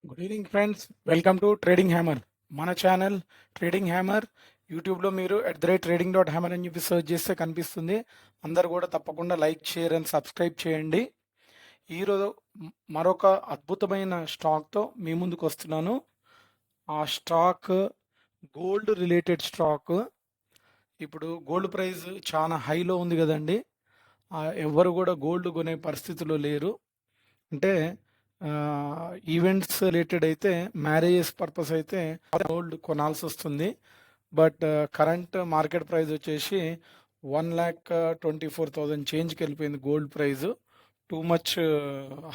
Good evening friends, welcome to trading hammer. మన channel trading hammer యూట్యూబ్లో మీరు @trading.hammer అని చెప్పి సెర్చ్ చేస్తే కనిపిస్తుంది. అందరు కూడా తప్పకుండా లైక్, షేర్ అండ్ సబ్స్క్రైబ్ చేయండి. ఈరోజు మరొక అద్భుతమైన స్టాక్తో మీ ముందుకు వస్తున్నాను. ఆ స్టాక్ గోల్డ్ రిలేటెడ్ స్టాక్. ఇప్పుడు గోల్డ్ ప్రైస్ చాలా హైలో ఉంది కదండి. ఎవరు కూడా గోల్డ్ కొనే పరిస్థితిలో లేరు. అంటే ఈవెంట్స్ రిలేటెడ్ అయితే, మ్యారేజెస్ పర్పస్ అయితే గోల్డ్ కొనాల్సి వస్తుంది. బట్ కరెంట్ మార్కెట్ ప్రైస్ వచ్చేసి 1,24,000 చేంజ్కి వెళ్ళిపోయింది gold price. Too much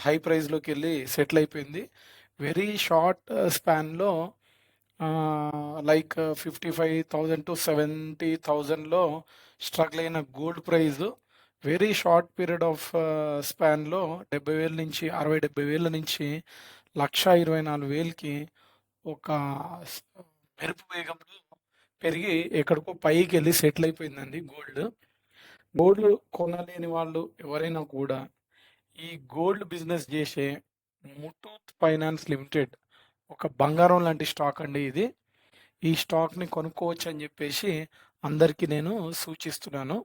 high ప్రైస్లోకి వెళ్ళి సెటిల్ అయిపోయింది. వెరీ షార్ట్ స్పాన్లో లైక్ 55,000 to 70,000లో స్ట్రగుల్ అయిన gold price very short period of స్పాన్లో 70,000 నుంచి 60,000-70,000 నుంచి 1,24,000కి ఒక మెరుపు వేగంలో పెరిగి ఎక్కడికో పైకి వెళ్ళి సెటిల్ అయిపోయిందండి గోల్డ్. గోల్డ్ కొనలేని వాళ్ళు ఎవరైనా కూడా ఈ గోల్డ్ బిజినెస్ చేసే ముత్తూట్ ఫైనాన్స్ లిమిటెడ్ ఒక బంగారం లాంటి స్టాక్ అండి ఇది. ఈ స్టాక్ని కొనుక్కోవచ్చు అని చెప్పేసి అందరికీ నేను సూచిస్తున్నాను.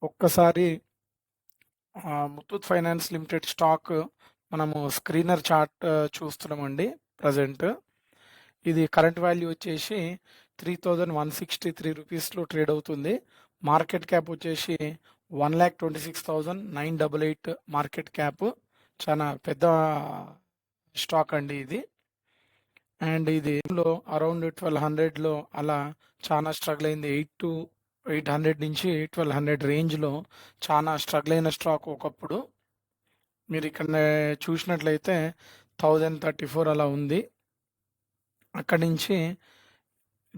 ఒక్కసారి ముత్తూట్ ఫైనాన్స్ లిమిటెడ్ స్టాక్ మనము స్క్రీనర్ చార్ట్ చూస్తున్నామండి. ప్రజెంట్ ఇది కరెంట్ వాల్యూ వచ్చేసి 3,163 రూపీస్లో ట్రేడ్ అవుతుంది. మార్కెట్ క్యాప్ వచ్చేసి 1,26,988 మార్కెట్ క్యాప్. చాలా పెద్ద స్టాక్ అండి ఇది. అండ్ ఇది అరౌండ్ 1,200లో అలా చాలా స్ట్రగుల్ అయింది. 800 నుంచి 1,200 రేంజ్లో చాలా స్ట్రగుల్ అయిన స్టాక్ ఒకప్పుడు. మీరు ఇక్కడ చూసినట్లయితే 1,034 అలా ఉంది. అక్కడి నుంచి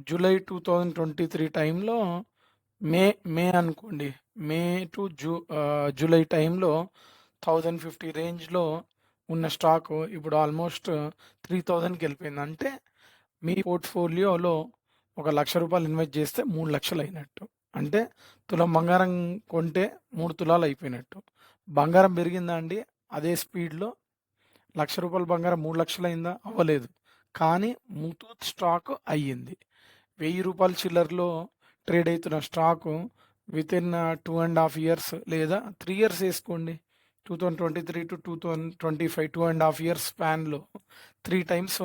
జూలై 2023 టైంలో మే అనుకోండి, మే టు జూలై టైంలో 1,050 రేంజ్లో ఉన్న స్టాక్ ఇప్పుడు ఆల్మోస్ట్ 3,000కి వెళ్ళిపోయింది. అంటే మీ పోర్ట్ఫోలియోలో ₹1,00,000 ఇన్వెస్ట్ చేస్తే 3 లక్షలు అయినట్టు. అంటే తులం బంగారం కొంటే 3 తులాలు అయిపోయినట్టు. బంగారం పెరిగిందా అండి అదే స్పీడ్లో? ₹1,00,000 బంగారం 3 లక్షలు అయిందా? అవ్వలేదు. కానీ ముతూట్ స్టాక్ అయ్యింది. ₹1,000 చిల్లర్లో ట్రేడ్ అవుతున్న స్టాకు వితిన్ 2.5 years లేదా 3 years వేసుకోండి, 2023 to 2025 2.5 years స్పాన్లో 3 times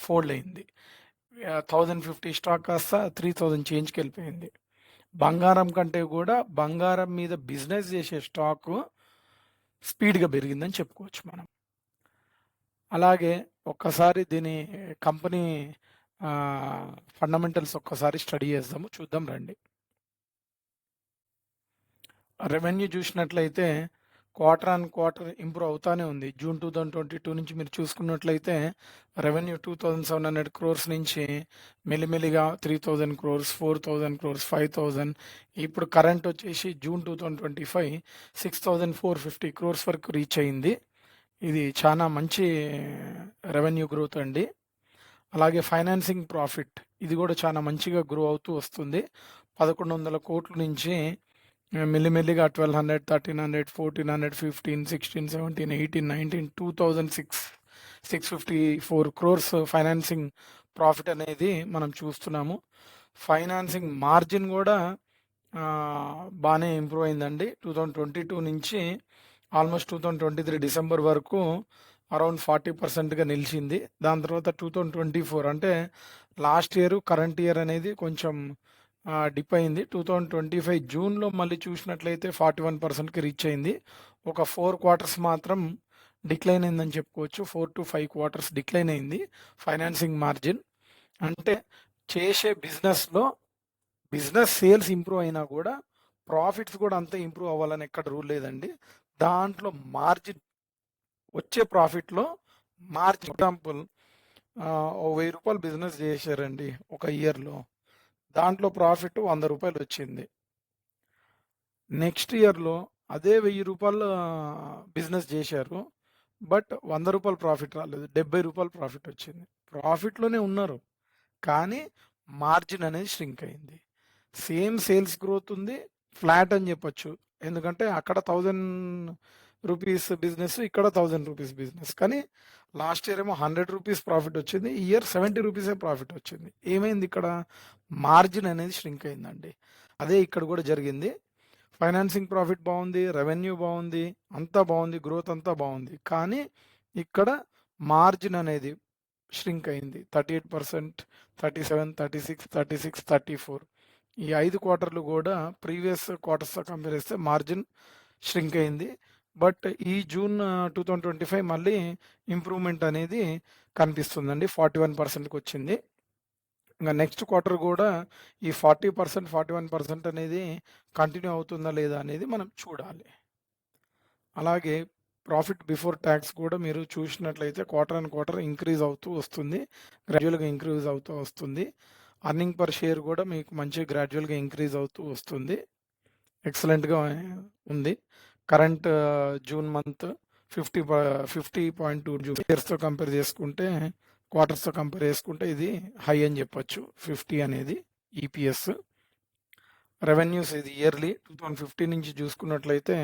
ఫోల్డ్ అయింది. 1,050 స్టాక్ కాస్త 3,000 చేంజ్కి వెళ్ళిపోయింది. బంగారం కంటే కూడా బంగారం మీద బిజినెస్ చేసే స్టాకు స్పీడ్గా పెరిగిందని చెప్పుకోవచ్చు మనం. అలాగే ఒక్కసారి దీని కంపెనీ ఫండమెంటల్స్ ఒక్కసారి స్టడీ చేద్దాము, చూద్దాం రండి. రెవెన్యూ చూసినట్లయితే క్వార్టర్ ఆన్ క్వార్టర్ ఇంప్రూవ్ అవుతానే ఉంది. జూన్ 2022 నుంచి మీరు చూసుకున్నట్లయితే రెవెన్యూ 2,700 crores నుంచి మెల్లిమెల్లిగా 3,000 crores, 4,000 crores, 5,000. ఇప్పుడు కరెంట్ వచ్చేసి జూన్ 2025 6,450 crores వరకు రీచ్ అయింది. ఇది చాలా మంచి రెవెన్యూ గ్రోత్ అండి. అలాగే ఫైనాన్సింగ్ ప్రాఫిట్ ఇది కూడా చాలా మంచిగా గ్రో అవుతూ వస్తుంది. 1,100 కోట్ల నుంచి మెల్లిమెల్లిగా 1,200, 1,300, 1,400, 15, 16, 17, 18, 19, 2,654 crores ఫైనాన్సింగ్ ప్రాఫిట్ అనేది మనం చూస్తున్నాము. ఫైనాన్సింగ్ మార్జిన్ కూడా బాగానే ఇంప్రూవ్ అయిందండి. 2022 నుంచి ఆల్మోస్ట్ 2023 డిసెంబర్ వరకు అరౌండ్ 40%గా నిలిచింది. దాని తర్వాత 2024 అంటే లాస్ట్ ఇయర్ కరెంట్ ఇయర్ అనేది కొంచెం డిప్ అయింది. 2025 జూన్లో మళ్ళీ చూసినట్లయితే 41%కి రీచ్ అయింది. ఒక 4 quarters మాత్రం డిక్లైన్ అయిందని చెప్పుకోవచ్చు. 4 to 5 quarters డిక్లైన్ అయింది ఫైనాన్సింగ్ మార్జిన్. అంటే చేసే బిజినెస్లో బిజినెస్ సేల్స్ ఇంప్రూవ్ అయినా కూడా ప్రాఫిట్స్ కూడా అంతే ఇంప్రూవ్ అవ్వాలని ఎక్కడ రూల్ లేదండి. దాంట్లో మార్జిన్ వచ్చే ప్రాఫిట్లో మార్జిన్, ఎగ్జాంపుల్ ₹1,000 బిజినెస్ చేశారండి ఒక ఇయర్లో, దాంట్లో ప్రాఫిట్ ₹100 వచ్చింది. నెక్స్ట్ ఇయర్లో అదే ₹1,000 బిజినెస్ చేశారు, బట్ ₹100 ప్రాఫిట్ రాలేదు, ₹70 ప్రాఫిట్ వచ్చింది. ప్రాఫిట్లోనే ఉన్నారు కానీ మార్జిన్ అనేది ష్రింక్ అయింది. సేమ్ సేల్స్ గ్రోత్ ఉంది, ఫ్లాట్ అని చెప్పొచ్చు. ఎందుకంటే అక్కడ ₹1,000 బిజినెస్, ఇక్కడ ₹1,000 బిజినెస్, కానీ లాస్ట్ ఇయర్ ఏమో 100 రూపీస్ ప్రాఫిట్ వచ్చింది. ఈ ఇయర్ 70 రూపీసే ప్రాఫిట్ వచ్చింది. ఏమైంది ఇక్కడ? మార్జిన్ అనేది ష్రింక్ అయిందండి. అదే ఇక్కడ కూడా జరిగింది. ఫైనాన్సింగ్ ప్రాఫిట్ బాగుంది, రెవెన్యూ బాగుంది, అంతా బాగుంది, గ్రోత్ అంతా బాగుంది. కానీ ఇక్కడ మార్జిన్ అనేది ష్రింక్ అయింది. 38%, 37, 36, 36, 34. ఈ 5 క్వార్టర్లు కూడా ప్రీవియస్ క్వార్టర్స్తో కంపేర్ చేస్తే మార్జిన్ ష్రింక్ అయింది. బట్ ఈ జూన్ 2025 మళ్ళీ ఇంప్రూవ్మెంట్ అనేది కనిపిస్తుందండి. 41%కి వచ్చింది. ఇంకా నెక్స్ట్ క్వార్టర్ కూడా ఈ 40%, 41% అనేది కంటిన్యూ అవుతుందా లేదా అనేది మనం చూడాలి. అలాగే ప్రాఫిట్ బిఫోర్ ట్యాక్స్ కూడా మీరు చూసినట్లయితే క్వార్టర్ అండ్ క్వార్టర్ ఇంక్రీజ్ అవుతూ వస్తుంది. గ్రాడ్యువల్గా ఇంక్రీజ్ అవుతూ వస్తుంది. అర్నింగ్ పర్ షేర్ కూడా మీకు మంచి గ్రాడ్యువల్గా ఇంక్రీజ్ అవుతూ వస్తుంది. ఎక్సలెంట్గా ఉంది. కరెంట్ జూన్ మంత్ 50.2 ఇయర్స్తో కంపేర్ చేసుకుంటే, క్వార్టర్స్తో కంపేర్ చేసుకుంటే ఇది హై అని చెప్పొచ్చు. 50 అనేది ఈపీఎస్. రెవెన్యూస్ ఇది ఇయర్లీ 2015 నుంచి చూసుకున్నట్లయితే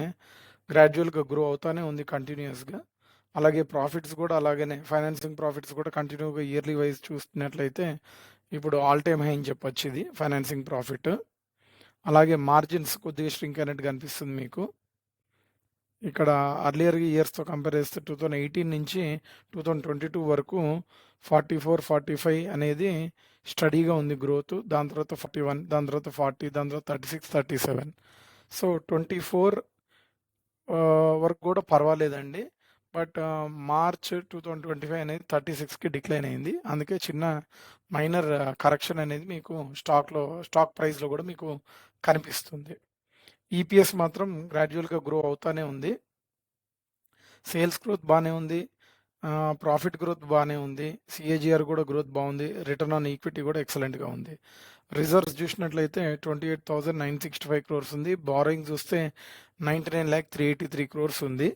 గ్రాడ్యువల్గా గ్రో అవుతానే ఉంది కంటిన్యూస్గా. అలాగే ప్రాఫిట్స్ కూడా అలాగనే, ఫైనాన్సింగ్ ప్రాఫిట్స్ కూడా కంటిన్యూగా ఇయర్లీ వైజ్ చూస్తున్నట్లయితే ఇప్పుడు ఆల్ టైమ్ హై అని చెప్పొచ్చు ఇది ఫైనాన్సింగ్ ప్రాఫిట్. అలాగే మార్జిన్స్ కొద్దిగా ష్రింక్ అయినట్టు కనిపిస్తుంది మీకు. ఇక్కడ అర్లియర్ ఇయర్స్తో కంపేర్ చేస్తే 2018 నుంచి 2022 వరకు 44, 45 అనేది స్టడీగా ఉంది గ్రోత్. దాని తర్వాత 41, దాని తర్వాత 40, దాని తర్వాత 36, 37. సో 24 వరకు కూడా పర్వాలేదండి. బట్ మార్చ్ 2025 అనేది 36కి డిక్లైన్ అయింది. అందుకే చిన్న మైనర్ కరెక్షన్ అనేది మీకు స్టాక్ ప్రైస్లో కూడా మీకు కనిపిస్తుంది. ఈపీఎస్ మాత్రం గ్రాడ్యువల్గా గ్రో అవుతానే ఉంది. సేల్స్ గ్రోత్ బాగానే ఉంది, ప్రాఫిట్ గ్రోత్ బాగానే ఉంది, సిఏజిఆర్ కూడా గ్రోత్ బాగుంది, రిటర్న్ ఆన్ ఈక్విటీ కూడా ఎక్సలెంట్గా ఉంది. రిజర్వ్స్ చూసినట్లయితే 28,965 crores ఉంది. బారోయింగ్ చూస్తే 99,383 crores ఉంది.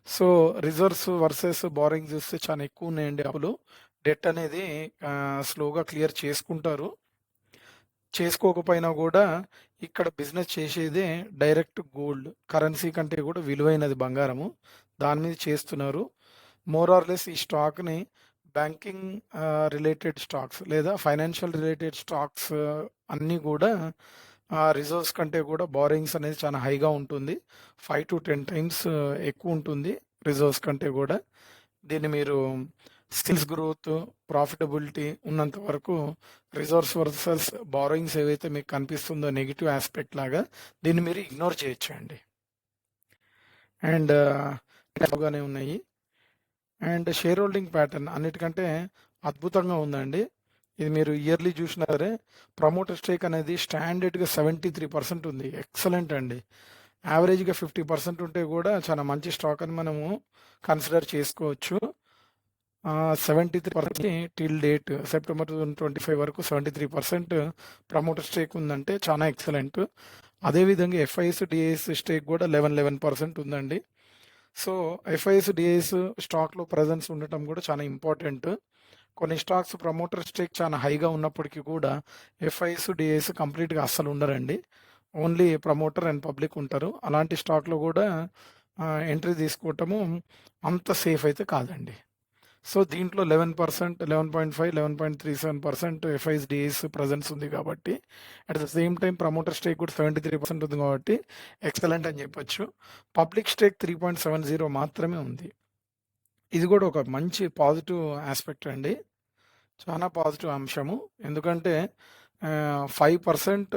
సో రిజర్వ్స్ వర్సెస్ బారోయింగ్ చూస్తే చాలా ఎక్కువ ఉన్నాయండి. అప్పులు డెట్ అనేది స్లోగా క్లియర్ చేసుకుంటారు. చేసుకోకపోయినా కూడా ఇక్కడ బిజినెస్ చేసేదే డైరెక్ట్ గోల్డ్, కరెన్సీ కంటే కూడా విలువైనది బంగారము. దాని మీద చేస్తున్నారు. మోర్ ఆర్ లెస్ ఈ స్టాక్ని బ్యాంకింగ్ రిలేటెడ్ స్టాక్స్ లేదా ఫైనాన్షియల్ రిలేటెడ్ స్టాక్స్ అన్నీ కూడా రిజర్వ్స్ కంటే కూడా బారోయింగ్స్ అనేది చాలా హైగా ఉంటుంది. 5 to 10 times ఎక్కువ ఉంటుంది రిజర్వ్స్ కంటే కూడా. దీన్ని మీరు సేల్స్ గ్రోత్, ప్రాఫిటబిలిటీ ఉన్నంత వరకు రిజర్వ్స్ వర్సెస్ బారోయింగ్స్ ఏవైతే మీకు కనిపిస్తుందో నెగిటివ్ ఆస్పెక్ట్ లాగా, దీన్ని మీరు ఇగ్నోర్ చేయొచ్చండి. అండ్ బాగానే ఉన్నాయి. అండ్ షేర్ హోల్డింగ్ ప్యాటర్న్ అన్నిటికంటే అద్భుతంగా ఉందండి. ఇది మీరు ఇయర్లీ చూసినా సరే ప్రమోటర్ స్టేక్ అనేది స్టాండర్డ్గా 73% ఉంది. ఎక్సలెంట్ అండి. యావరేజ్గా 50% ఉంటే కూడా చాలా మంచి స్టాక్ అని మనము కన్సిడర్ చేసుకోవచ్చు. 73% టిల్ డేట్ సెప్టెంబర్ 2025 వరకు 73% ప్రమోటర్ స్టేక్ ఉందంటే చాలా ఎక్సలెంట్. అదేవిధంగా ఎఫ్ఐఎస్ డిఐఎస్ స్టేక్ కూడా 11% ఉందండి. సో ఎఫ్ఐఎస్ డిఐఎస్ స్టాక్లో ప్రజెన్స్ ఉండటం కూడా చాలా ఇంపార్టెంట్. కొన్ని స్టాక్స్ ప్రమోటర్ స్టేక్ చాలా హైగా ఉన్నప్పటికీ కూడా ఎఫ్ఐఎస్ డిఐఎస్ కంప్లీట్గా అస్సలు ఉండరండి. ఓన్లీ ప్రమోటర్ అండ్ పబ్లిక్ ఉంటారు. అలాంటి స్టాక్లో కూడా ఎంట్రీ తీసుకోవటము అంత సేఫ్ అయితే కాదండి. సో దీంట్లో 11%, 11.5, 11.37% ఎఫ్ఐఎస్ డిఐఎస్ ప్రజెన్స్ ఉంది కాబట్టి, at the same time promoter stake కూడా 73% ఉంది కాబట్టి ఎక్సలెంట్ అని చెప్పొచ్చు. పబ్లిక్ స్టేక్ 3.70 మాత్రమే ఉంది. ఇది కూడా ఒక మంచి పాజిటివ్ ఆస్పెక్ట్ అండి, చాలా పాజిటివ్ అంశము. ఎందుకంటే 5%,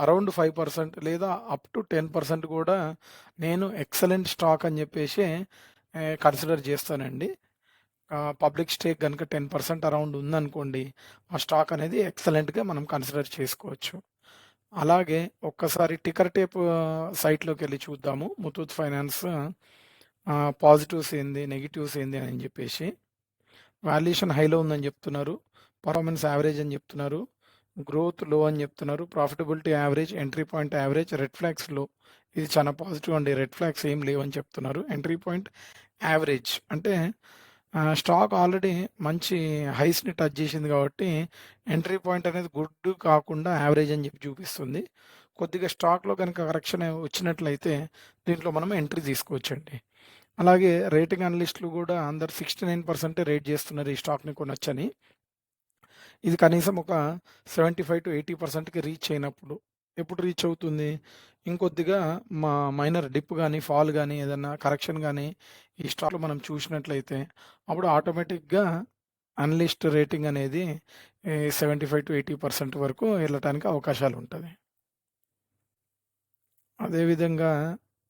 అరౌండ్ 5% లేదా అప్ టు 10% కూడా నేను ఎక్సలెంట్ స్టాక్ అని చెప్పేసి కన్సిడర్ చేస్తానండి. పబ్లిక్ స్టేక్ కనుక 10% అరౌండ్ ఉందనుకోండి, ఆ స్టాక్ అనేది ఎక్సలెంట్గా మనం కన్సిడర్ చేసుకోవచ్చు. అలాగే ఒక్కసారి టికర్ టేప్ సైట్లోకి వెళ్ళి చూద్దాము. ముతూట్ ఫైనాన్స్ పాజిటివ్స్ ఏంది, నెగిటివ్స్ ఏంది అని చెప్పేసి. వాల్యుయేషన్ హైలో ఉందని చెప్తున్నారు, పర్ఫార్మెన్స్ యావరేజ్ అని చెప్తున్నారు, గ్రోత్ లో అని చెప్తున్నారు, profitability average, entry point average, red flags లో. ఇది చాలా పాజిటివ్ అండి. రెడ్ ఫ్లాగ్స్ ఏం లేవని చెప్తున్నారు. ఎంట్రీ పాయింట్ యావరేజ్ అంటే స్టాక్ ఆల్రెడీ మంచి హైస్ని టచ్ చేసింది కాబట్టి ఎంట్రీ పాయింట్ అనేది గుడ్ కాకుండా యావరేజ్ అని చెప్పి చూపిస్తుంది. కొద్దిగా స్టాక్లో కనుక కరెక్షన్ వచ్చినట్లయితే దీంట్లో మనం ఎంట్రీ తీసుకోవచ్చండి. అలాగే రేటింగ్ అనలిస్టులు కూడా అందరు 69% రేట్ చేస్తున్నారు ఈ స్టాక్‌ని కొనొచ్చని. ఇది కనీసం ఒక 75-80%కి రీచ్ అయినప్పుడు. ఎప్పుడు రీచ్ అవుతుంది? ఇంకొద్దిగా మైనర్ డిప్ గాని, ఫాల్ గాని, ఏదన్నా కరెక్షన్ గాని ఈ స్టాక్‌లో మనం చూసినట్లయితే అప్పుడు ఆటోమేటిక్‌గా అనలిస్ట్ రేటింగ్ అనేది 75-80% వరకు ఎళ్ళటానికి అవకాశాలుంటది. అదేవిధంగా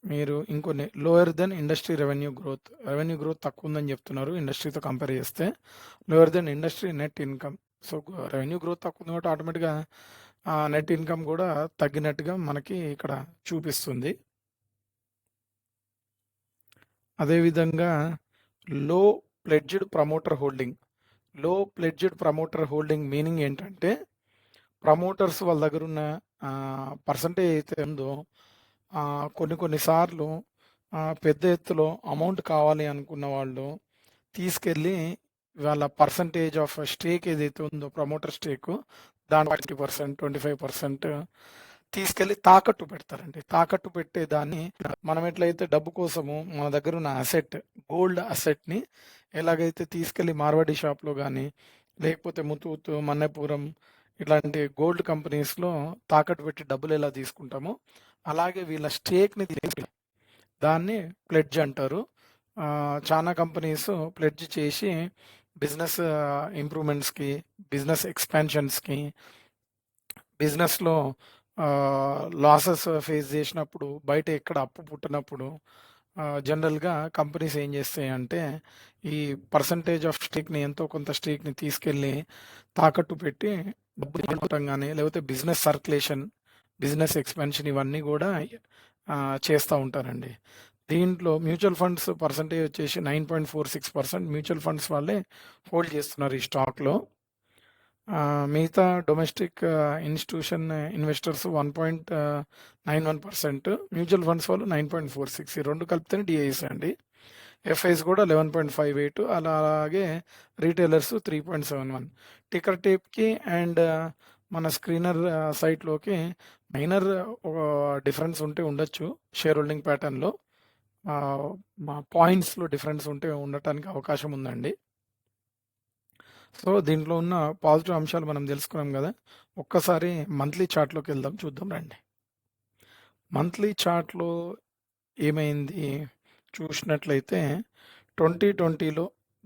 మీరు ఇంకొన్ని lower than industry revenue growth. Revenue growth తక్కువుందని జెప్తున్నారు ఇండస్ట్రీతో కంపేర్ జేస్తే. Lower than industry net income. So, revenue growth తక్కువుంది కాబట్టి ఆటోమేటిక్‌గా నెట్ ఇన్‌కమ్ గూడా తగ్గినట్టుగా మనకి ఇక్కడ చూపిస్తుంది. అదేవిధంగా లో ప్లెడ్జ్డ్ ప్రమోటర్ హోల్డింగ్. లో ప్లెడ్జ్డ్ ప్రమోటర్ హోల్డింగ్ మీనింగ్ ఏంటంటే, ప్రమోటర్స్ వాళ్ళ దగ్గరున్న పర్సెంటేజ్ అయితే ఉందో కొన్ని కొన్ని సార్లు పెద్ద ఎత్తులో అమౌంట్ కావాలి అనుకున్న వాళ్ళు తీసుకెళ్ళి వాళ్ళ పర్సెంటేజ్ ఆఫ్ స్టేక్ ఏదైతే ఉందో ప్రమోటర్ స్టేకు దాంట్లో 30%, 25% తీసుకెళ్ళి తాకట్టు పెడతారండి. తాకట్టు పెట్టే దాన్ని మనం ఎట్లయితే డబ్బు కోసము మన దగ్గర ఉన్న అసెట్, గోల్డ్ అసెట్‌ని ఎలాగైతే తీసుకెళ్ళి మార్వాడి షాప్‌లో గానీ, లేకపోతే ముతూట్, మన్నెపురం ఇట్లాంటి గోల్డ్ కంపెనీస్‌లో తాకట్టు పెట్టి డబ్బులు ఎలా తీసుకుంటామో, అలాగే వీళ్ళ స్టేక్‌ని దాన్ని ప్లెడ్జ్ అంటారు. చానా కంపెనీస్ ప్లెడ్జ్ చేసి బిజినెస్ ఇంప్రూవ్‌మెంట్స్‌కి, బిజినెస్ ఎక్స్‌పాన్షన్స్‌కి, బిజినెస్‌లో లాసెస్ ఫేస్ చేసినప్పుడు, బయట ఎక్కడ అప్పు పుట్టనప్పుడు జనరల్‌గా కంపెనీస్ ఏం చేస్తాయంటే, ఈ పర్సెంటేజ్ ఆఫ్ స్టేక్‌ని ఎంతో కొంత స్టేక్‌ని తీసుకెళ్ళి తాకట్టు పెట్టి డబ్బులు ఇవ్వటం గాని, లేకపోతే బిజినెస్ సర్క్యులేషన్, బిజినెస్ ఎక్స్‌పాన్షన్ ఇవన్నీ గూడా చేస్తా ఉంటారండి. దీంట్లో మ్యూచువల్ ఫండ్స్ పర్సెంటేజ్ వచ్చేసి 9.46% మ్యూచువల్ ఫండ్స్ వాళ్ళే హోల్డ్ చేస్తున్నారు ఈ స్టాక్‌లో. మిగతా domestic institution investors 1.91%, mutual funds వాళ్ళు 9.46, ఈ 2 కలిపితేనే డిఐఎస్ అండి. ఎఫ్ఐస్ కూడా 11.58, అలాగే రీటైలర్స్ 3.71. టిక్కర్ టేప్‌కి అండ్ మన స్క్రీనర్ సైట్‌లోకి మైనర్ డిఫరెన్స్ ఉంటే ఉండొచ్చు షేర్ హోల్డింగ్ ప్యాటర్న్‌లో. పాయింట్స్‌లో డిఫరెన్స్ ఉంటే ఉండటానికి అవకాశం ఉందండి. సో, దీంట్లో ఉన్న పాజిటివ్ అంశాలు మనం తెలుసుకున్నాం గదా! ఒక్కసారి మంత్లీ చార్ట్‌లోకి వెళ్దాం, చూద్దాం రండి. మంత్లీ చార్ట్‌లో ఏమైంది చూసినట్లయితే 2020లో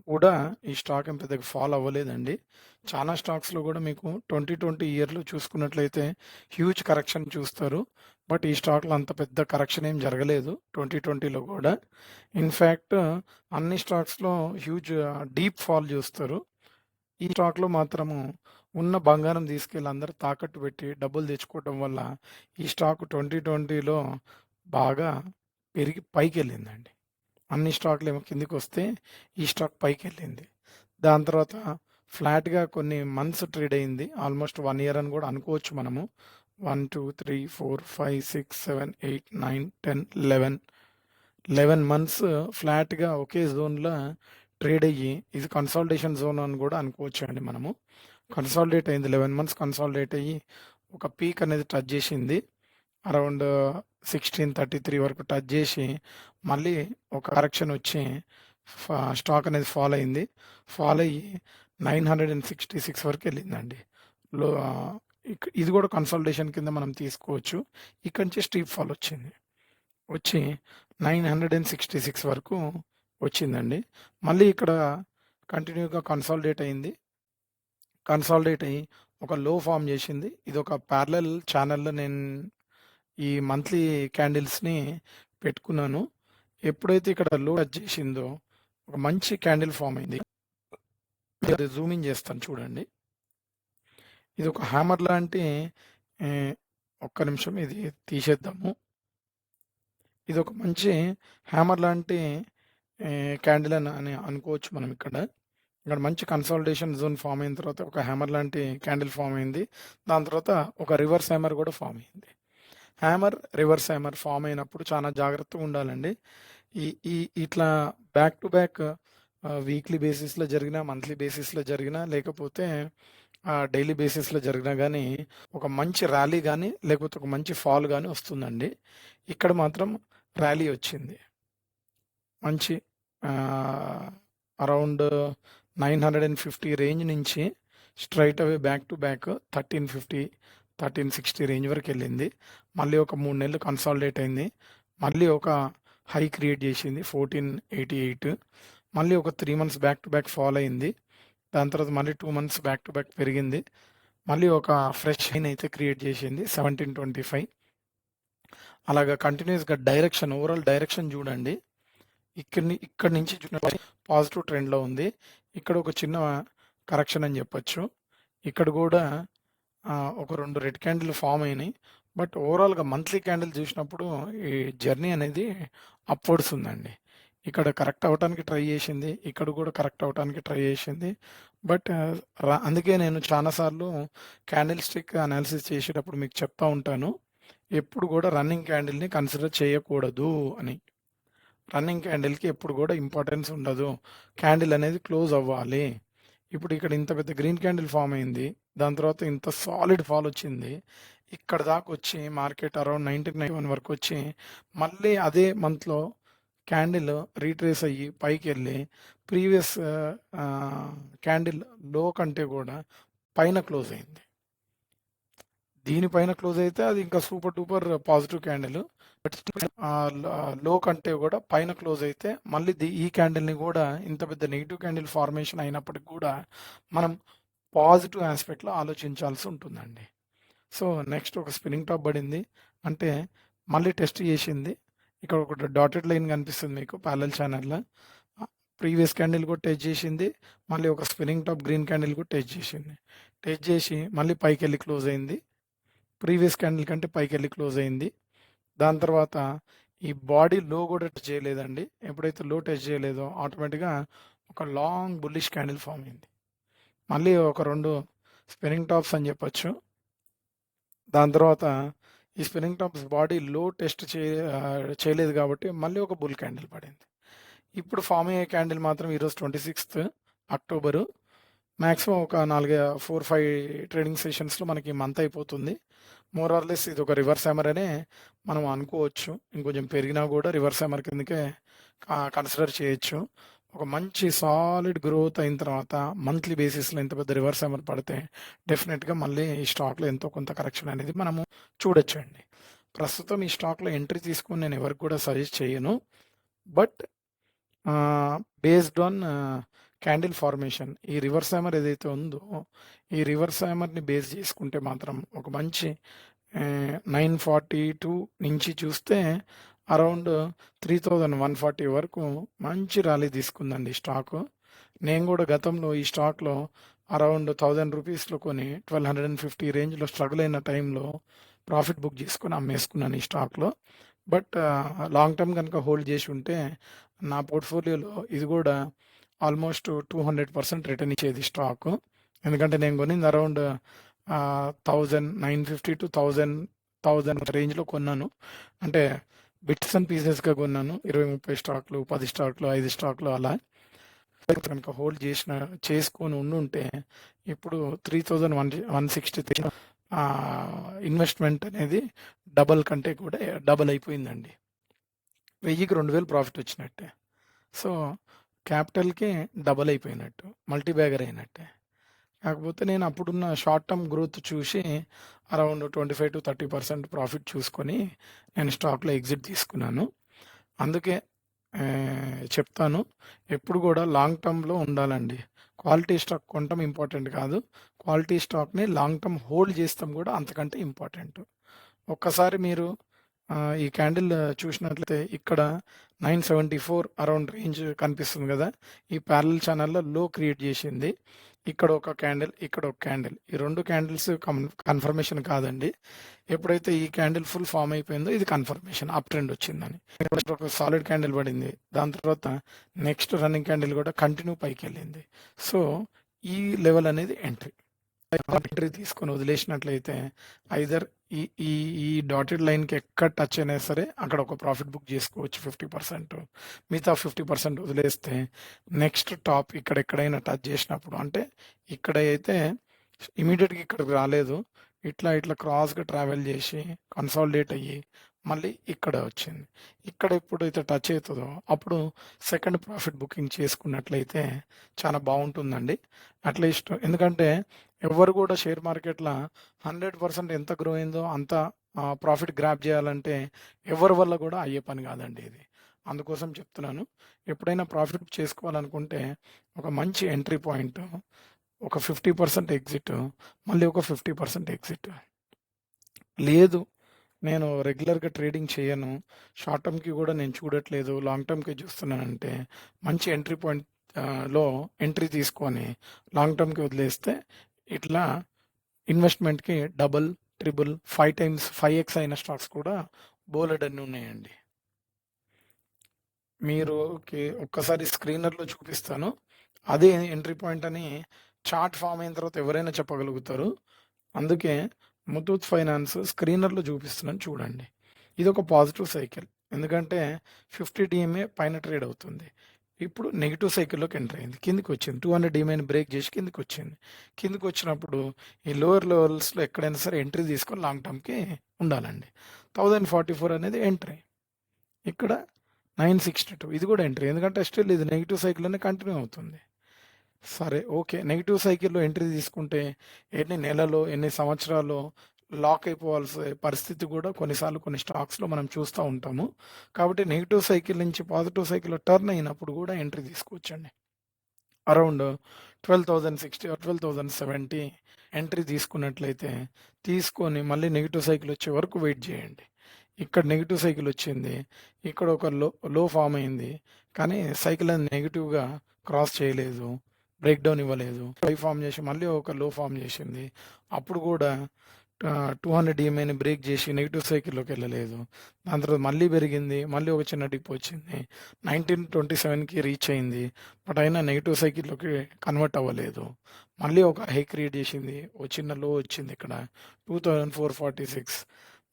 కూడా ఈ స్టాక్ ఏం పెద్దగా ఫాల్ అవ్వలేదండి. చాలా స్టాక్స్‌లో గూడా మీకు 2020 ఇయర్‌లో చూసుకున్నట్లయితే హ్యూజ్ కరెక్షన్ చూస్తారు. బట్ ఈ స్టాక్‌లో అంత పెద్ద కరెక్షన్ ఏం జరగలేదు 2020లో గూడా. ఇన్‌ఫాక్ట్ అన్ని స్టాక్స్‌లో హ్యూజ్ డీప్ ఫాల్ చూస్తారు. ఈ స్టాక్‌లో మాత్రము ఉన్న బంగారం తీసుకెళ్ళి అందరూ తాకట్టు పెట్టి డబ్బులు తెచ్చుకోవటం వల్ల ఈ స్టాక్ 2020లో బాగా పెరిగి పైకెళ్ళిందండి. అన్ని స్టాక్‌లేమో కిందకొస్తే ఈ స్టాక్ పైకెళ్ళింది. దాని తర్వాత ఫ్లాట్‌గా కొన్ని మంత్స్ ట్రేడ్ అయింది. ఆల్మోస్ట్ 1 ఇయర్ అని కూడా అనుకోవచ్చు మనము. 1, 2, 3, 4, 5, 6, 7, 8, 9, 10, 11 మంత్స్ ఫ్లాట్‌గా ఒకే జోన్‌లో ట్రేడ్ అయ్యి ఇది కన్సాలిడేషన్ జోన్ అని కూడా అనుకోవచ్చండి మనము. కన్సాలిడేట్ అయింది. 11 మంత్స్ కన్సాలిడేట్ అయ్యి ఒక పీక్ అనేది టచ్ చేసింది. అరౌండ్ 1633 వరకు టచ్ చేసి మళ్ళీ ఒక కరెక్షన్ వచ్చి స్టాక్ అనేది ఫాల్ అయింది. ఫాల్ అయ్యి 966 వరకు వెళ్ళిందండి. లో ఇది కూడా కన్సాలిడేషన్ కింద మనం తీసుకోవచ్చు. ఇక్కడి నుంచి స్టీప్ ఫాల్ వచ్చింది. వచ్చి 966 వరకు వచ్చిందండి. మళ్ళీ ఇక్కడ కంటిన్యూగా కన్సాలిడేట్ అయింది. కన్సాలిడేట్ అయ్యి ఒక లో ఫార్మ్ చేసింది. ఇది ఒక ప్యారలల్ ఛానెల్‌లో నేను ఈ మంత్లీ క్యాండిల్స్‌ని పెట్టుకున్నాను. ఎప్పుడైతే ఇక్కడ లో టచ్ చేసిందో ఒక మంచి క్యాండిల్ ఫార్మ్ అయింది. అది జూమ్ ఇన్ చేస్తాను చూడండి. ఇది ఒక హ్యామర్ లాంటి ఒక్క నిమిషం ఇది తీసేద్దాము. ఇది ఒక మంచి హ్యామర్ లాంటి క్యాండిల్ అని అనుకోవచ్చు మనం ఇక్కడ. ఇక్కడ మంచి కన్సాలిడేషన్ జోన్ ఫామ్ అయిన తర్వాత ఒక హ్యామర్ లాంటి క్యాండిల్ ఫామ్ అయింది. దాని తర్వాత ఒక రివర్స్ హ్యామర్ కూడా ఫామ్ అయింది. హ్యామర్, రివర్స్ హ్యామర్ ఫామ్ అయినప్పుడు చాలా జాగ్రత్తగా ఉండాలండి. ఈ ఈ ఇట్లా బ్యాక్ టు బ్యాక్ వీక్లీ బేసిస్‌లో జరిగినా, మంత్లీ బేసిస్‌లో జరిగినా, లేకపోతే డైలీ బేసిస్‌లో జరిగినా గానీ, ఒక మంచి ర్యాలీ గానీ, లేకపోతే ఒక మంచి ఫాల్ గానీ వస్తుందండి. ఇక్కడ మాత్రం ర్యాలీ వచ్చింది. మంచి అరౌండ్ 950 రేంజ్ నుంచి straight away back to back 1350 1360 range వరకు వెళ్ళింది. మళ్ళీ ఒక 3 నెలలు కన్సాలిడేట్ అయింది. మళ్ళీ ఒక హై క్రియేట్ చేసింది 1488. మళ్ళీ ఒక 3 months back to back fall అయింది. దాని తర్వాత మళ్ళీ 2 మంత్స్ బ్యాక్ టు బ్యాక్ పెరిగింది. మళ్ళీ ఒక ఫ్రెష్ హైన్ అయితే క్రియేట్ చేసింది 1725. అలాగా కంటిన్యూస్గా డైరెక్షన్, ఓవరాల్ డైరెక్షన్ చూడండి. ఇక్కడి నుంచి పాజిటివ్ ట్రెండ్లో ఉంది. ఇక్కడ ఒక చిన్న కరెక్షన్ అని చెప్పొచ్చు. ఇక్కడ కూడా ఒక 2 రెడ్ క్యాండిల్ ఫామ్ అయినాయి. బట్ ఓవరాల్గా మంత్లీ క్యాండిల్ చూసినప్పుడు ఈ జర్నీ అనేది అప్వర్డ్స్ ఉందండి. ఇక్కడ కరెక్ట్ అవ్వడానికి ట్రై చేసింది, ఇక్కడ కూడా కరెక్ట్ అవ్వడానికి ట్రై చేసింది. బట్ అందుకే నేను చాలాసార్లు క్యాండిల్ స్టిక్ అనాలిసిస్ చేసేటప్పుడు మీకు చెప్తా ఉంటాను, ఎప్పుడు కూడా రన్నింగ్ క్యాండిల్ని కన్సిడర్ చేయకూడదు అని. రన్నింగ్ క్యాండిల్కి ఎప్పుడు కూడా ఇంపార్టెన్స్ ఉండదు. క్యాండిల్ అనేది క్లోజ్ అవ్వాలి. ఇప్పుడు ఇక్కడ ఇంత పెద్ద గ్రీన్ క్యాండిల్ ఫామ్ అయింది. దాని తర్వాత ఇంత సాలిడ్ ఫాల్ వచ్చింది. ఇక్కడ దాకా వచ్చి మార్కెట్ అరౌండ్ 1991 వరకు వచ్చి మళ్ళీ అదే మంత్లో క్యాండిల్ రీట్రేస్ అయ్యి పైకి వెళ్ళి ప్రీవియస్ క్యాండిల్ లో కంటే కూడా పైన క్లోజ్ అయింది. దీనిపైన క్లోజ్ అయితే అది ఇంకా super duper positive candle. But లో కంటే కూడా పైన క్లోజ్ అయితే మళ్ళీ ఈ క్యాండిల్ని కూడా ఇంత పెద్ద నెగిటివ్ క్యాండిల్ ఫార్మేషన్ అయినప్పటికి కూడా మనం పాజిటివ్ ఆస్పెక్ట్లో ఆలోచించాల్సి ఉంటుందండి. సో నెక్స్ట్ ఒక స్పిన్నింగ్ టాప్ పడింది అంటే మళ్ళీ టెస్ట్ చేసింది. ఇక్కడ ఒక డాటెడ్ లైన్ కనిపిస్తుంది మీకు ప్యారలల్ ఛానల్లో. ప్రీవియస్ క్యాండిల్ కూడా టెస్ట్ చేసింది. మళ్ళీ ఒక స్పిన్నింగ్ టాప్ గ్రీన్ క్యాండిల్ కూడా టెస్ట్ చేసింది. టెస్ట్ చేసి మళ్ళీ పైకి వెళ్ళి క్లోజ్ అయింది. ప్రీవియస్ క్యాండిల్ కంటే పైకి వెళ్ళి క్లోజ్ అయింది. దాని తర్వాత ఈ బాడీ లో కూడా టెస్ట్ చేయలేదండి. ఎప్పుడైతే లో టెస్ట్ చేయలేదో ఆటోమేటిక్గా ఒక లాంగ్ బుల్లిష్ క్యాండిల్ ఫామ్ అయింది. మళ్ళీ ఒక 2 స్పిన్నింగ్ టాప్స్ అని చెప్పొచ్చు. దాని తర్వాత ఈ స్పిన్నింగ్ టాప్స్ బాడీ లో టెస్ట్ చేయలేదు కాబట్టి మళ్ళీ ఒక బుల్ క్యాండిల్ పడింది. ఇప్పుడు ఫామ్ అయ్యే క్యాండిల్ మాత్రం ఈరోజు 26th అక్టోబరు. మ్యాక్సిమం ఒక 4-5 ట్రేడింగ్ సెషన్స్లో మనకి మంత్ అయిపోతుంది. మోర్ ఆర్ లెస్ ఇది ఒక రివర్స్ హ్యామర్ అనే మనం అనుకోవచ్చు. ఇంకొంచెం పెరిగినా కూడా రివర్స్ హ్యామర్ కిందకే కన్సిడర్ చేయొచ్చు. ఒక మంచి సాలిడ్ గ్రోత్ అయిన తర్వాత మంత్లీ బేసిస్లో ఇంత పెద్ద రివర్స్ హ్యామర్ పడితే డెఫినెట్గా మళ్ళీ ఈ స్టాక్లో ఎంతో కొంత కరెక్షన్ అనేది మనము చూడొచ్చండి. ప్రస్తుతం ఈ స్టాక్లో ఎంట్రీ తీసుకొని నేను ఎవరికి కూడా సజెస్ట్ చేయను. But based on candle formation ఈ రివర్స్ హ్యామర్ ఏదైతే ఉందో ఈ రివర్స్ హ్యామర్ని బేస్ చేసుకుంటే మాత్రం ఒక మంచి 942 నుంచి చూస్తే అరౌండ్ 3140 వరకు మంచి ర్యాలీ తీసుకుందండి స్టాకు. నేను కూడా గతంలో ఈ స్టాక్లో అరౌండ్ 1000 రూపీస్లో కొని 1250 రేంజ్లో స్ట్రగుల్ అయిన టైంలో ప్రాఫిట్ బుక్ చేసుకొని అమ్మేసుకున్నాను ఈ స్టాక్లో. బట్ లాంగ్ టర్మ్ కనుక హోల్డ్ చేసి ఉంటే నా పోర్ట్ఫోలియోలో ఇది కూడా ఆల్మోస్ట్ 200% రిటర్న్ ఇచ్చేది స్టాకు. ఎందుకంటే నేను కొనింది అరౌండ్ 1950 to 1000 రేంజ్లో కొన్నాను. అంటే బిట్స్ అండ్ పీసెస్గా కొన్నాను. 20-30 స్టాక్లు, 10 స్టాక్లు, 5 స్టాక్లు అలా కనుక హోల్డ్ చేసుకొని ఉండుంటే ఇప్పుడు 3160 ఇన్వెస్ట్మెంట్ అనేది డబల్ కంటే కూడా డబల్ అయిపోయిందండి. 1000కి 2000 ప్రాఫిట్ వచ్చినట్టే. సో క్యాపిటల్కి డబల్ అయిపోయినట్టు, మల్టీ బ్యాగర్ అయినట్టే. కాకపోతే నేను అప్పుడున్న షార్ట్ టర్మ్ గ్రోత్ చూసి అరౌండ్ 25-30% ప్రాఫిట్ చూసుకొని నేను స్టాక్లో ఎగ్జిట్ తీసుకున్నాను. అందుకే చెప్తాను, ఎప్పుడు కూడా లాంగ్ టర్మ్లో ఉండాలండి. క్వాలిటీ స్టాక్ కొనటం ఇంపార్టెంట్ కాదు, క్వాలిటీ స్టాక్ని లాంగ్ టర్మ్ హోల్డ్ చేస్తాం కూడా అంతకంటే ఇంపార్టెంట్. ఒక్కసారి మీరు ఈ క్యాండిల్ చూసినట్లయితే ఇక్కడ 974 అరౌండ్ రేంజ్ కనిపిస్తుంది కదా. ఈ ప్యారలల్ ఛానల్లో లో క్రియేట్ చేసింది. ఇక్కడ ఒక క్యాండిల్, ఇక్కడ ఒక క్యాండిల్, ఈ 2 క్యాండిల్స్ కన్ఫర్మేషన్ కాదండి. ఎప్పుడైతే ఈ క్యాండిల్ ఫుల్ ఫామ్ అయిపోయిందో ఇది కన్ఫర్మేషన్ అప్ ట్రెండ్ వచ్చిందని. ఒక సాలిడ్ క్యాండిల్ పడింది. దాని తర్వాత నెక్స్ట్ రన్నింగ్ క్యాండిల్ కూడా కంటిన్యూ పైకి వెళ్ళింది. సో ఈ లెవెల్ అనేది ఎంట్రీ తీసుకొని వదిలేసినట్లయితే ఐదర్ ఈ డాటెడ్ లైన్కి ఎక్కడ టచ్ అయినా సరే అక్కడ ఒక ప్రాఫిట్ బుక్ చేసుకోవచ్చు 50%. మిగతా 50% వదిలేస్తే నెక్స్ట్ టాప్ ఇక్కడ ఎక్కడైనా టచ్ చేసినప్పుడు, అంటే ఇక్కడ అయితే ఇమీడియట్గా ఇక్కడికి రాలేదు, ఇట్లా క్రాస్గా ట్రావెల్ చేసి కన్సాలిడేట్ అయ్యి మళ్ళీ ఇక్కడ వచ్చింది. ఇక్కడ ఎప్పుడైతే టచ్ అవుతుందో అప్పుడు సెకండ్ ప్రాఫిట్ బుకింగ్ చేసుకున్నట్లయితే చాలా బాగుంటుందండి. అట్లీస్ట్ ఎందుకంటే ఎవ్వరు కూడా షేర్ మార్కెట్‌ల 100% ఎంత గ్రో అయిందో అంత ప్రాఫిట్ గ్రాబ్ చేయాలంటే ఎవరి వల్ల కూడా అయ్యే పని కాదండి ఇది. అందుకోసం చెప్తున్నాను. ఎప్పుడైనా ప్రాఫిట్ చేసుకోవాలనుకుంటే ఒక మంచి ఎంట్రీ పాయింట్, ఒక 50% ఎగ్జిట్, మళ్ళీ ఒక 50% ఎగ్జిట్. లేదు నేను రెగ్యులర్‌గా ట్రేడింగ్ చేయను. షార్ట్ టర్మ్‌కి కూడా నేను చూడట్లేదు. లాంగ్ టర్మ్‌కే చూస్తున్నానంటే మంచి ఎంట్రీ పాయింట్ లో ఎంట్రీ తీసుకొని లాంగ్ టర్మ్‌కి వదిలేస్తే ఇట్లా ఇన్వెస్ట్‌మెంట్‌కి డబుల్, ట్రిపుల్, 5 టైమ్స్ 5x అయిన స్టాక్స్ కూడా బోలెడన్ని ఉన్నాయండి. మీరుకి ఒక్కసారి స్క్రీనర్‌లో చూపిస్తాను. అదే ఎంట్రీ పాయింట్ అని చార్ట్ ఫార్మ్ అయిన తర్వాత ఎవరైనా చెప్పగలుగుతారు. అందుకే ముతూట్ ఫైనాన్స్ స్క్రీనర్‌లో చూపిస్తున్నాను చూడండి. ఇదొక పాజిటివ్ సైకిల్. ఎందుకంటే 50 డీఎంఏ పైన ట్రేడ్ అవుతుంది. ఇప్పుడు నెగెటివ్ సైకిల్‌లోకి ఎంటర్ అయింది. కిందకొచ్చింది. 200 డీఎంఏని బ్రేక్ చేసి కిందకొచ్చింది. కిందకొచ్చినప్పుడు ఈ లోయర్ లెవెల్స్‌లో ఎక్కడైనా సరే ఎంట్రీ తీసుకొని లాంగ్ టర్మ్‌కి ఉండాలండి. 1044 అనేది ఎంట్రీ. ఇక్కడ 962 ఇది కూడా ఎంట్రీ. ఎందుకంటే స్టిల్ ఇది నెగెటివ్ సైకిల్‌లోనే కంటిన్యూ అవుతుంది. సరే ఓకే. నెగెటివ్ సైకిల్‌లో ఎంట్రీ తీసుకుంటే ఎన్ని నెలలో, ఎన్ని సంవత్సరాలో లాక్ అయిపోవాల్సిన పరిస్థితి కూడా కొన్నిసార్లు కొన్ని స్టాక్స్‌లో మనం చూస్తా ఉంటాము. కాబట్టి నెగెటివ్ సైకిల్ నుంచి పాజిటివ్ సైకిల్‌లో టర్న్ అయినప్పుడు కూడా ఎంట్రీ తీసుకోవచ్చండి. అరౌండ్ 12,060 ఆర్ 12,070 ఎంట్రీ తీసుకున్నట్లయితే తీసుకొని మళ్ళీ నెగెటివ్ సైకిల్ వచ్చే వరకు వెయిట్ చేయండి. ఇక్కడ నెగెటివ్ సైకిల్ వచ్చింది. ఇక్కడ ఒక లో ఫామ్ అయింది. కానీ సైకిల్ అనేది నెగెటివ్‌గా క్రాస్ చేయలేదు. బ్రేక్ డౌన్ ఇవ్వలేదు. హై ఫామ్ చేసి మళ్ళీ ఒక లో ఫామ్ చేసింది. అప్పుడు కూడా 200 డీఎంఏని బ్రేక్ చేసి నెగెటివ్ సైకిల్‌లోకి వెళ్ళలేదు. దాని తర్వాత మళ్ళీ పెరిగింది. మళ్ళీ ఒక చిన్న డిప్ వచ్చింది. 1927కి రీచ్ అయింది. బట్ అయినా నెగెటివ్ సైకిల్‌లోకి కన్వర్ట్ అవ్వలేదు. మళ్ళీ ఒక హై క్రియేట్ చేసింది. ఓ చిన్న లో వచ్చింది ఇక్కడ 2446.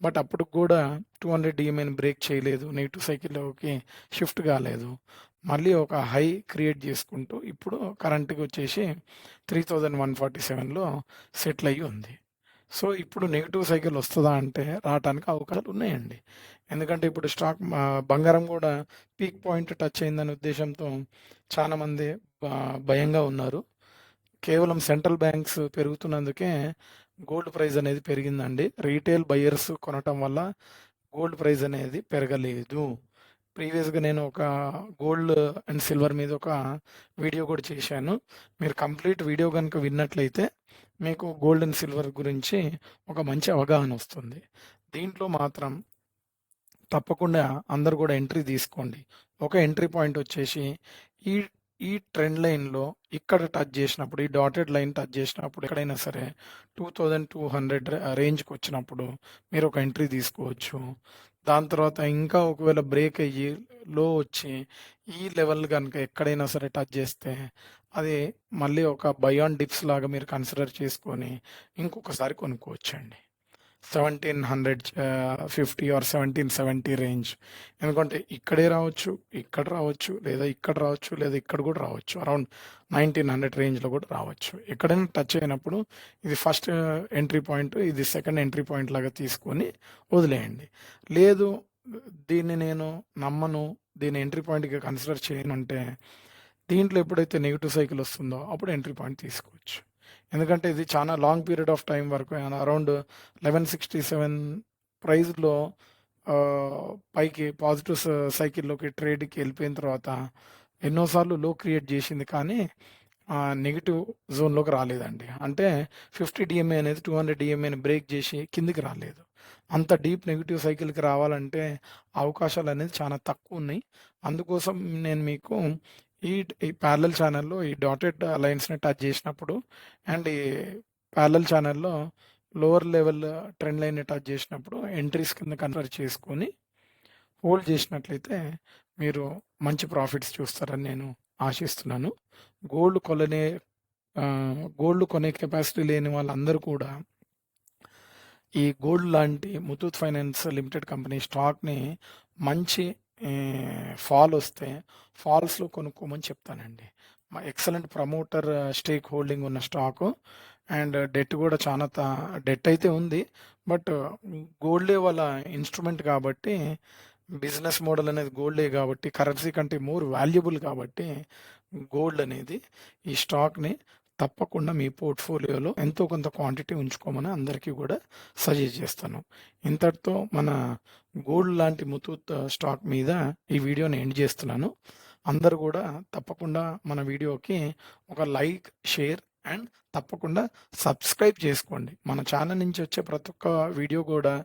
బట్ అప్పటికి కూడా 200 డీఎంఏని బ్రేక్ చేయలేదు. నెగెటివ్ సైకిల్‌లోకి షిఫ్ట్ కాలేదు. మళ్ళీ ఒక హై క్రియేట్ చేసుకుంటూ ఇప్పుడు కరెంట్‌గా వచ్చేసి 3147లో సెటిల్ అయ్యి ఉంది. సో, ఇప్పుడు నెగెటివ్ సైకిల్ వస్తదా అంటే రావటానికి అవకాశాలు ఉన్నాయండి. ఎందుకంటే ఇప్పుడు బంగారం కూడా పీక్ పాయింట్ టచ్ అయిందనే ఉద్దేశంతో చాలామంది భయంగా ఉన్నారు. కేవలం సెంట్రల్ బ్యాంక్స్ పెరుగుతున్నందుకే గోల్డ్ ప్రైస్ అనేది పెరిగిందండి. రీటైల్ బయర్స్ కొనటం వల్ల గోల్డ్ ప్రైస్ అనేది పెరగలేదు. ప్రీవియస్‌గా నేను ఒక గోల్డ్ అండ్ సిల్వర్ మీద ఒక వీడియో కూడా చేశాను. మీరు కంప్లీట్ వీడియో గనుక విన్నట్లయితే మీకు గోల్డ్ అండ్ సిల్వర్ గురించి ఒక మంచి అవగాహన వస్తుంది. దీంట్లో మాత్రం తప్పకుండా అందరూ కూడా ఎంట్రీ తీసుకోండి. ఒక ఎంట్రీ పాయింట్ వచ్చేసి ఈ ఈ ట్రెండ్ లైన్‌లో ఇక్కడ టచ్ చేసినప్పుడు, ఈ డాటెడ్ లైన్ టచ్ చేసినప్పుడు ఎక్కడైనా సరే 2200 రేంజ్‌కొచ్చినప్పుడు మీరు ఒక ఎంట్రీ తీసుకోవచ్చు. దాని తర్వాత ఇంకా ఒకవేళ బ్రేక్ అయ్యి లో వచ్చి ఈ లెవెల్ గనుక ఎక్కడైనా సరే టచ్ చేస్తే అది మళ్ళీ ఒక బై ఆన్ డిప్స్ లాగా మీరు కన్సిడర్ చేసుకొని ఇంకొకసారి కొనుక్కోవచ్చండి. 1750 ఆర్ 1770 రేంజ్. ఎందుకంటే ఇక్కడే రావచ్చు, ఇక్కడ రావచ్చు, లేదా ఇక్కడ రావచ్చు, లేదా ఇక్కడ కూడా రావచ్చు. అరౌండ్ 1900 రేంజ్‌లో కూడా రావచ్చు. ఎక్కడైనా టచ్ అయినప్పుడు ఇది ఫస్ట్ ఎంట్రీ పాయింట్, ఇది సెకండ్ ఎంట్రీ పాయింట్ లాగా తీసుకొని వదిలేయండి. లేదు దీన్ని నేను నమ్మను, దీన్ని ఎంట్రీ పాయింట్‌గా కన్సిడర్ చేయనంటే దీంట్లో ఎప్పుడైతే నెగెటివ్ సైకిల్ వస్తుందో అప్పుడు ఎంట్రీ పాయింట్ తీసుకోవచ్చు. ఎందుకంటే ఇది చాలా లాంగ్ పీరియడ్ ఆఫ్ టైం వరకు అరౌండ్ 1167 ప్రైస్‌లో పైకి పాజిటివ్ సైకిల్‌లోకి ట్రేడ్‌కి వెళ్ళిపోయిన తర్వాత ఎన్నో సార్లు లో క్రియేట్ చేసింది. కానీ నెగెటివ్ జోన్‌లోకి రాలేదండి. అంటే 50 డీఎంఏ అనేది 200 డీఎంఏని బ్రేక్ చేసి కిందికి రాలేదు. అంత డీప్ నెగెటివ్ సైకిల్‌కి రావాలంటే అవకాశాలు అనేది చాలా తక్కువ ఉన్నాయి. అందుకోసం నేను మీకు ఈ ప్యారలల్ ఛానెల్‌లో ఈ డాటెడ్ లైన్స్‌ని టచ్ చేసినప్పుడు అండ్ ఈ ప్యారలల్ ఛానెల్‌లో లోవర్ లెవెల్ ట్రెండ్ లైన్‌ని టచ్ చేసినప్పుడు ఎంట్రీస్ కింద కన్సిడర్ చేసుకొని హోల్డ్ చేసినట్లయితే మీరు మంచి ప్రాఫిట్స్ చూస్తారని నేను ఆశిస్తున్నాను. గోల్డ్ కొలనే గోల్డ్ కొనే కెపాసిటీ లేని వాళ్ళందరూ కూడా ఈ గోల్డ్ లాంటి ముతూట్ ఫైనాన్స్ లిమిటెడ్ కంపెనీ స్టాక్‌ని మంచి ఫాల్ వస్తే ఫాల్స్‌లో కొనుక్కోమని చెప్తానండి. ఎక్సలెంట్ ప్రమోటర్ స్టేక్ హోల్డింగ్ ఉన్న స్టాకు అండ్ డెట్ కూడా చాలా డెట్ అయితే ఉంది. బట్ గోల్డే వాళ్ళ ఇన్స్ట్రుమెంట్ కాబట్టి, బిజినెస్ మోడల్ అనేది గోల్డే కాబట్టి, కరెన్సీ కంటే మోర్ వాల్యుబుల్ కాబట్టి గోల్డ్ అనేది ఈ స్టాక్ని తప్పకుండా మీ పోర్ట్ఫోలియోలో ఎంతో కొంత క్వాంటిటీ ఉంచుకోమని అందరికీ కూడా సజెస్ట్ చేస్తాను. ఇంతటితో మన గోల్డ్ లాంటి ముతూట్ స్టాక్ మీద ఈ వీడియోని ఎండ్ చేస్తున్నాను. అందరూ కూడా తప్పకుండా మన వీడియోకి ఒక లైక్, షేర్ అండ్ తప్పకుండా సబ్స్క్రైబ్ చేసుకోండి. మన ఛానల్ నుంచి వచ్చే ప్రతి ఒక్క వీడియో కూడా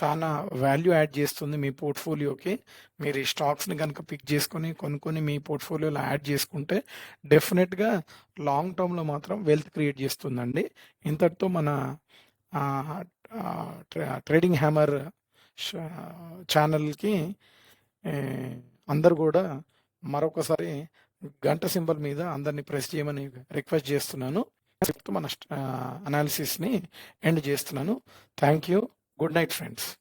చాలా వాల్యూ యాడ్ చేస్తుంది మీ పోర్ట్ఫోలియోకి. మీరు ఈ స్టాక్స్ని కనుక పిక్ చేసుకొని కొనుక్కొని మీ పోర్ట్ఫోలియోలో యాడ్ చేసుకుంటే డెఫినెట్గా లాంగ్ టర్మ్లో మాత్రం వెల్త్ క్రియేట్ చేస్తుందండి. ఇంతటితో మన ట్రేడింగ్ హ్యామర్ ఛానల్కి అందరు కూడా మరొకసారి గంట సింబల్ మీద అందరినీ ప్రెస్ చేయమని రిక్వెస్ట్ చేస్తున్నాను. మన అనాలిసిస్ని ఎండ్ చేస్తున్నాను. Thank you. Good night friends.